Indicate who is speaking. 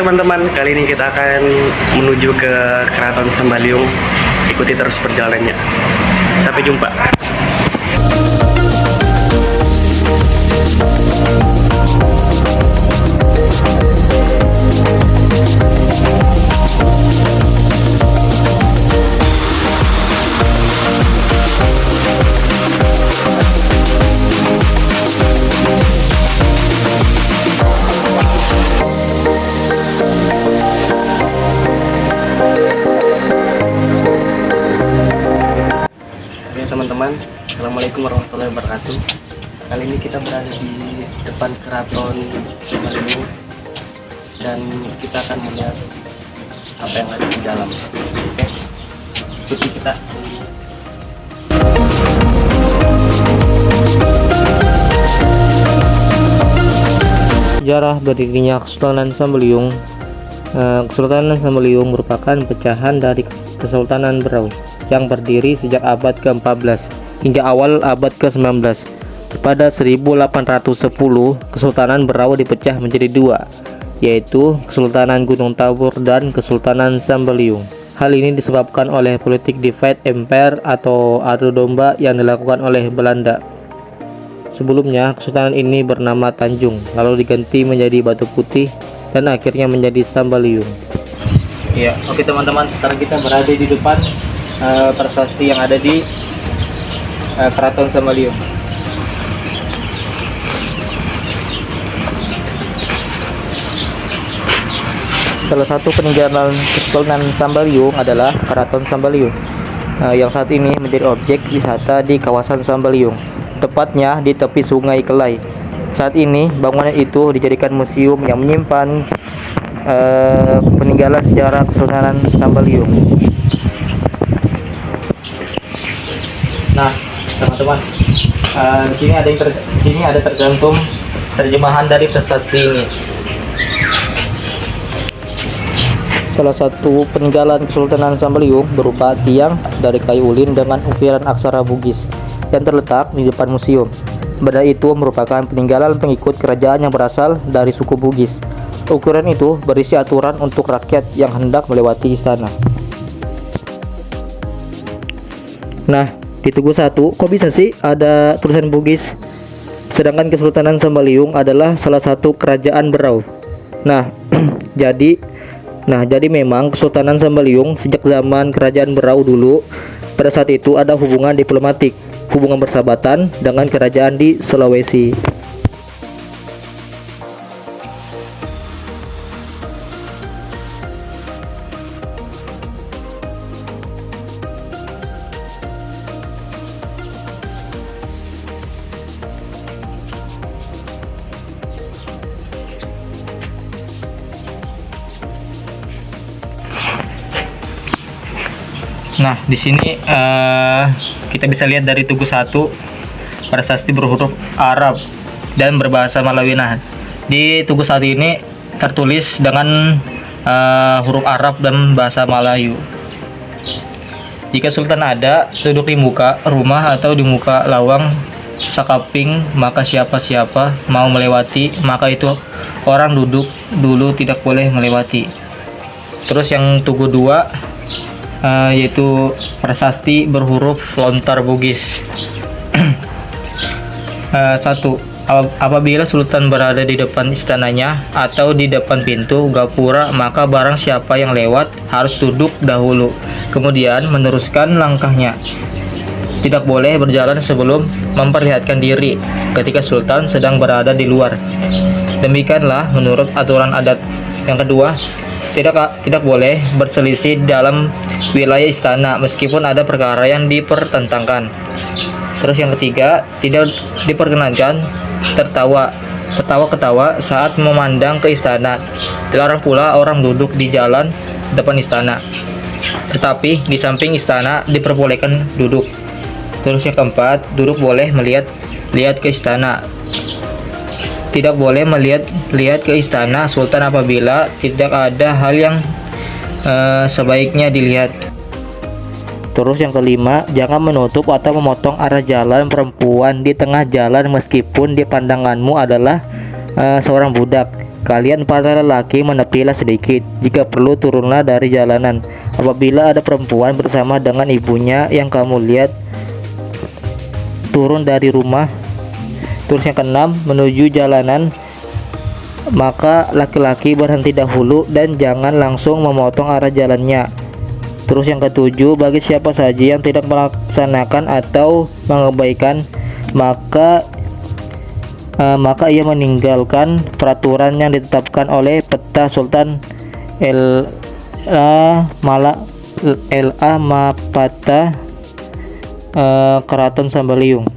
Speaker 1: teman-teman, kali ini kita akan menuju ke Keraton Sambaliung. Ikuti terus perjalanannya. Sampai jumpa. Teman-teman, assalamualaikum warahmatullahi wabarakatuh. Kali ini kita berada di depan Keraton Sambaliung dan kita akan melihat apa yang ada di dalam. Oke, ikuti kita.
Speaker 2: Sejarah berdirinya Kesultanan Sambaliung. Kesultanan Sambaliung merupakan pecahan dari Kesultanan Berau yang berdiri sejak abad ke-14 hingga awal abad ke-19. Pada 1810, Kesultanan Berau dipecah menjadi dua, yaitu Kesultanan Gunung Tawur dan Kesultanan Sambaliung. Hal ini disebabkan oleh politik divide empire atau adu domba yang dilakukan oleh Belanda. Sebelumnya, kesultanan ini bernama Tanjung, lalu diganti menjadi Batu Putih dan akhirnya menjadi Sambaliung. Ya, oke teman-teman, sekarang kita berada di depan prasasti yang ada di Keraton Sambaliung. Salah satu peninggalan Kesultanan Sambaliung adalah Keraton Sambaliung, yang saat ini menjadi objek wisata di kawasan Sambaliung, tepatnya di tepi Sungai Kelai. Saat ini bangunan itu dijadikan museum yang menyimpan peninggalan sejarah Kesultanan Sambaliung. Nah, teman-teman, di sini ada tergantung terjemahan dari prasasti ini. Salah satu peninggalan Kesultanan Sambaliung berupa tiang dari kayu ulin dengan ukiran aksara Bugis yang terletak di depan museum. Benda itu merupakan peninggalan pengikut kerajaan yang berasal dari suku Bugis. Ukiran itu berisi aturan untuk rakyat yang hendak melewati istana. Nah, di Tugu 1, kok bisa sih ada tulisan Bugis? Sedangkan Kesultanan Sambaliung adalah salah satu kerajaan Berau. Nah, jadi memang Kesultanan Sambaliung sejak zaman kerajaan Berau dulu, pada saat itu ada hubungan diplomatik, hubungan persahabatan dengan kerajaan di Sulawesi. Nah, di sini kita bisa lihat dari Tugu 1 prasasti berhuruf Arab dan berbahasa Malawi. Nah, di Tugu 1 ini tertulis dengan huruf Arab dan bahasa Melayu. Jika Sultan ada duduk di muka rumah atau di muka lawang sakaping, maka siapa-siapa mau melewati, maka itu orang duduk dulu tidak boleh melewati. Terus yang Tugu 2 yaitu prasasti berhuruf lontar Bugis. 1. Apabila Sultan berada di depan istananya atau di depan pintu gapura, maka barang siapa yang lewat harus duduk dahulu, kemudian meneruskan langkahnya. Tidak boleh berjalan sebelum memperlihatkan diri ketika Sultan sedang berada di luar. Demikianlah menurut aturan adat. Yang kedua, tidak boleh berselisih dalam wilayah istana meskipun ada perkara yang dipertentangkan. Terus yang ketiga, tidak diperkenankan tertawa saat memandang ke istana. Dilarang pula orang duduk di jalan depan istana, tetapi di samping istana diperbolehkan duduk. Terus yang keempat, duduk boleh melihat ke istana. Tidak boleh melihat ke istana Sultan apabila tidak ada hal yang sebaiknya dilihat. Terus yang kelima, jangan menutup atau memotong arah jalan perempuan di tengah jalan meskipun di pandanganmu adalah seorang budak. Kalian para lelaki menepilah sedikit, jika perlu turunlah dari jalanan. Apabila ada perempuan bersama dengan ibunya yang kamu lihat turun dari rumah. Terus yang keenam, menuju jalanan, maka laki-laki berhenti dahulu dan jangan langsung memotong arah jalannya. Terus yang ketujuh, bagi siapa saja yang tidak melaksanakan atau mengabaikan, maka ia meninggalkan peraturan yang ditetapkan oleh Peta Sultan Mapata Keraton Sambaliung.